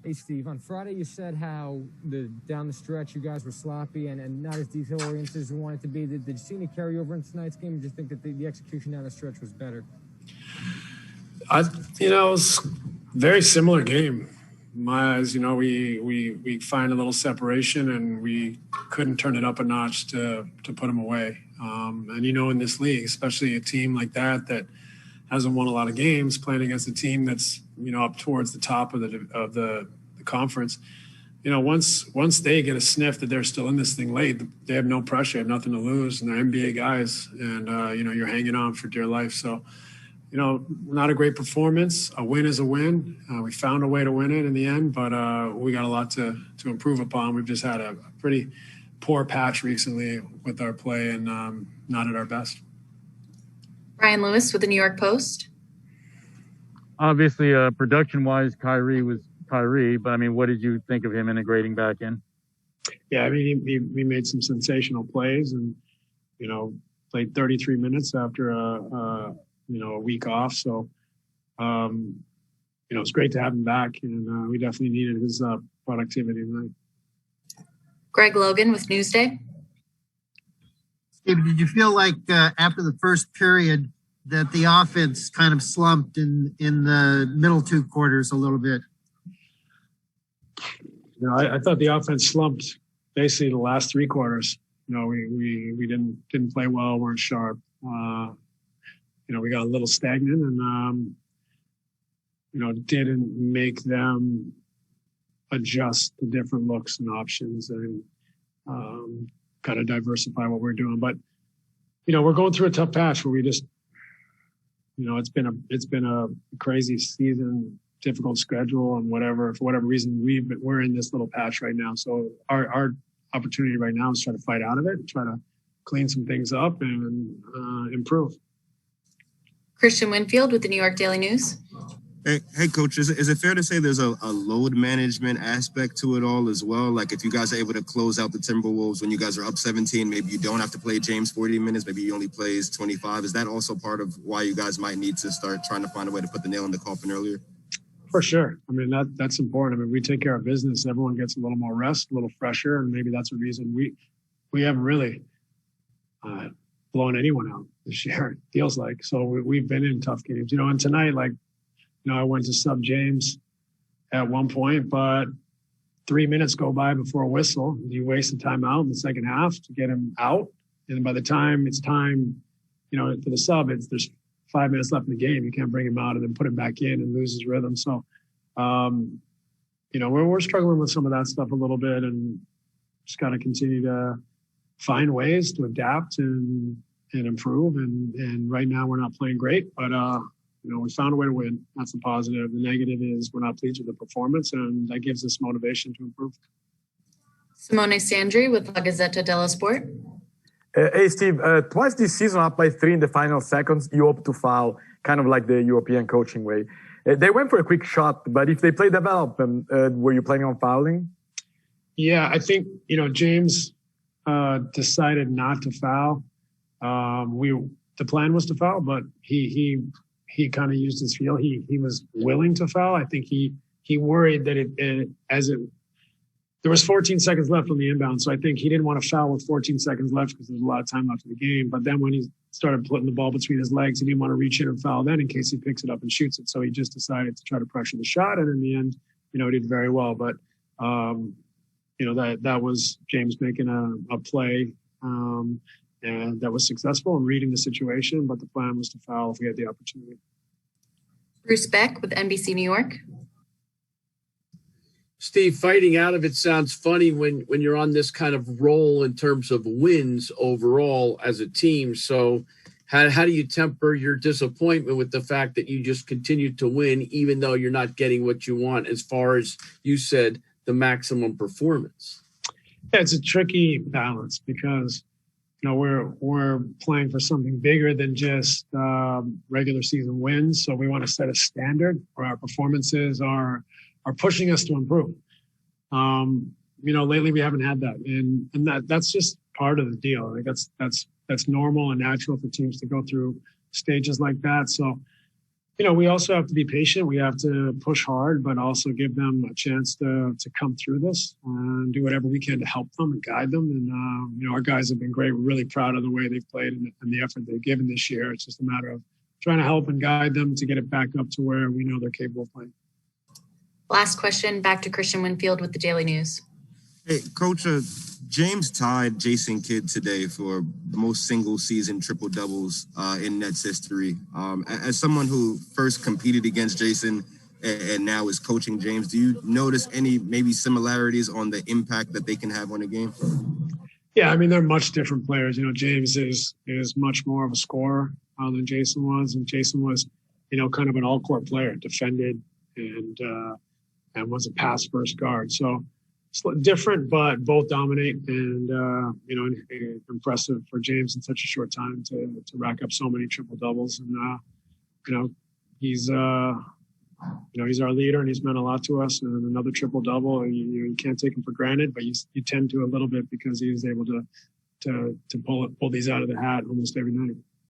Hey, Steve, on Friday you said how down the stretch you guys were sloppy and not as detail-oriented as you wanted to be. Did you see any carryover into tonight's game, or do you think that the execution down the stretch was better? It was a very similar game. In my eyes, we find a little separation, and we couldn't turn it up a notch to put them away. And in this league, especially a team like that hasn't won a lot of games, playing against a team that's up towards the top of the conference. Once they get a sniff that they're still in this thing late, they have no pressure, have nothing to lose, and they're NBA guys, and you're hanging on for dear life. So, not a great performance. A win is a win. We found a way to win it in the end, but we got a lot to improve upon. We've just had a pretty poor patch recently with our play, and not at our best. Brian Lewis with the New York Post. Obviously, production-wise, Kyrie was Kyrie, but what did you think of him integrating back in? Yeah, he made some sensational plays, and played 33 minutes after a week off. So, it's great to have him back, and we definitely needed his productivity tonight. Greg Logan with Newsday. Steve, did you feel like after the first period that the offense kind of slumped in the middle two quarters a little bit? I thought the offense slumped basically the last three quarters. We didn't play well, weren't sharp. We got a little stagnant, and didn't make them adjust to different looks and options, and kind of diversify what we're doing. But we're going through a tough patch where we just it's been a crazy season, difficult schedule, and for whatever reason we're in this little patch right now. So our opportunity right now is try to fight out of it, try to clean some things up, and improve. Christian Winfield with the New York Daily News. Hey, Coach, is it fair to say there's a load management aspect to it all as well? Like if you guys are able to close out the Timberwolves when you guys are up 17, maybe you don't have to play James 40 minutes, maybe he only plays 25. Is that also part of why you guys might need to start trying to find a way to put the nail in the coffin earlier? For sure. That's important. We take care of business. Everyone gets a little more rest, a little fresher, and maybe that's a reason we haven't really blown anyone out this year, it feels like. So we've been in tough games, and tonight, I went to sub James at one point, but 3 minutes go by before a whistle. You waste the timeout in the second half to get him out. And by the time it's time, for the sub, there's 5 minutes left in the game. You can't bring him out and then put him back in and lose his rhythm. So, we're struggling with some of that stuff a little bit, and just got to continue to find ways to adapt and improve. And right now we're not playing great, but, we found a way to win. That's the positive. The negative is we're not pleased with the performance, and that gives us motivation to improve. Simone Sandri with La Gazzetta dello Sport. Hey, Steve, twice this season, up by 3 in the final seconds, you opt to foul, kind of like the European coaching way. They went for a quick shot, but if they play development, were you planning on fouling? Yeah, I think, James decided not to foul. The plan was to foul, but he kind of used his feel. He was willing to foul. I think he worried that there was 14 seconds left on the inbound. So I think he didn't want to foul with 14 seconds left because there's a lot of time left in the game. But then when he started putting the ball between his legs, he didn't want to reach in and foul then in case he picks it up and shoots it. So he just decided to try to pressure the shot. And in the end, he did very well. But, that was James making a play. And that was successful in reading the situation, but the plan was to foul if we had the opportunity. Bruce Beck with NBC New York. Steve, fighting out of it sounds funny when you're on this kind of roll in terms of wins overall as a team. So how do you temper your disappointment with the fact that you just continue to win, even though you're not getting what you want, as far as you said, the maximum performance? Yeah, it's a tricky balance because we're playing for something bigger than just regular season wins. So we want to set a standard where our performances are pushing us to improve. Lately we haven't had that, and that's just part of the deal. That's normal and natural for teams to go through stages like that. So, we also have to be patient. We have to push hard, but also give them a chance to come through this and do whatever we can to help them and guide them. And, our guys have been great. We're really proud of the way they've played and the effort they've given this year. It's just a matter of trying to help and guide them to get it back up to where we know they're capable of playing. Last question, back to Christian Winfield with the Daily News. Hey, Coach, James tied Jason Kidd today for the most single-season triple-doubles in Nets history. As someone who first competed against Jason and now is coaching James, do you notice any maybe similarities on the impact that they can have on the game? Yeah, I mean, they're much different players. James is much more of a scorer than Jason was, and Jason was, kind of an all-court player, defended and was a pass-first guard. So it's different, but both dominate, and impressive for James in such a short time to rack up so many triple doubles. And he's he's our leader, and he's meant a lot to us. And another triple double, you can't take him for granted, but you tend to a little bit because he was able to pull these out of the hat almost every night.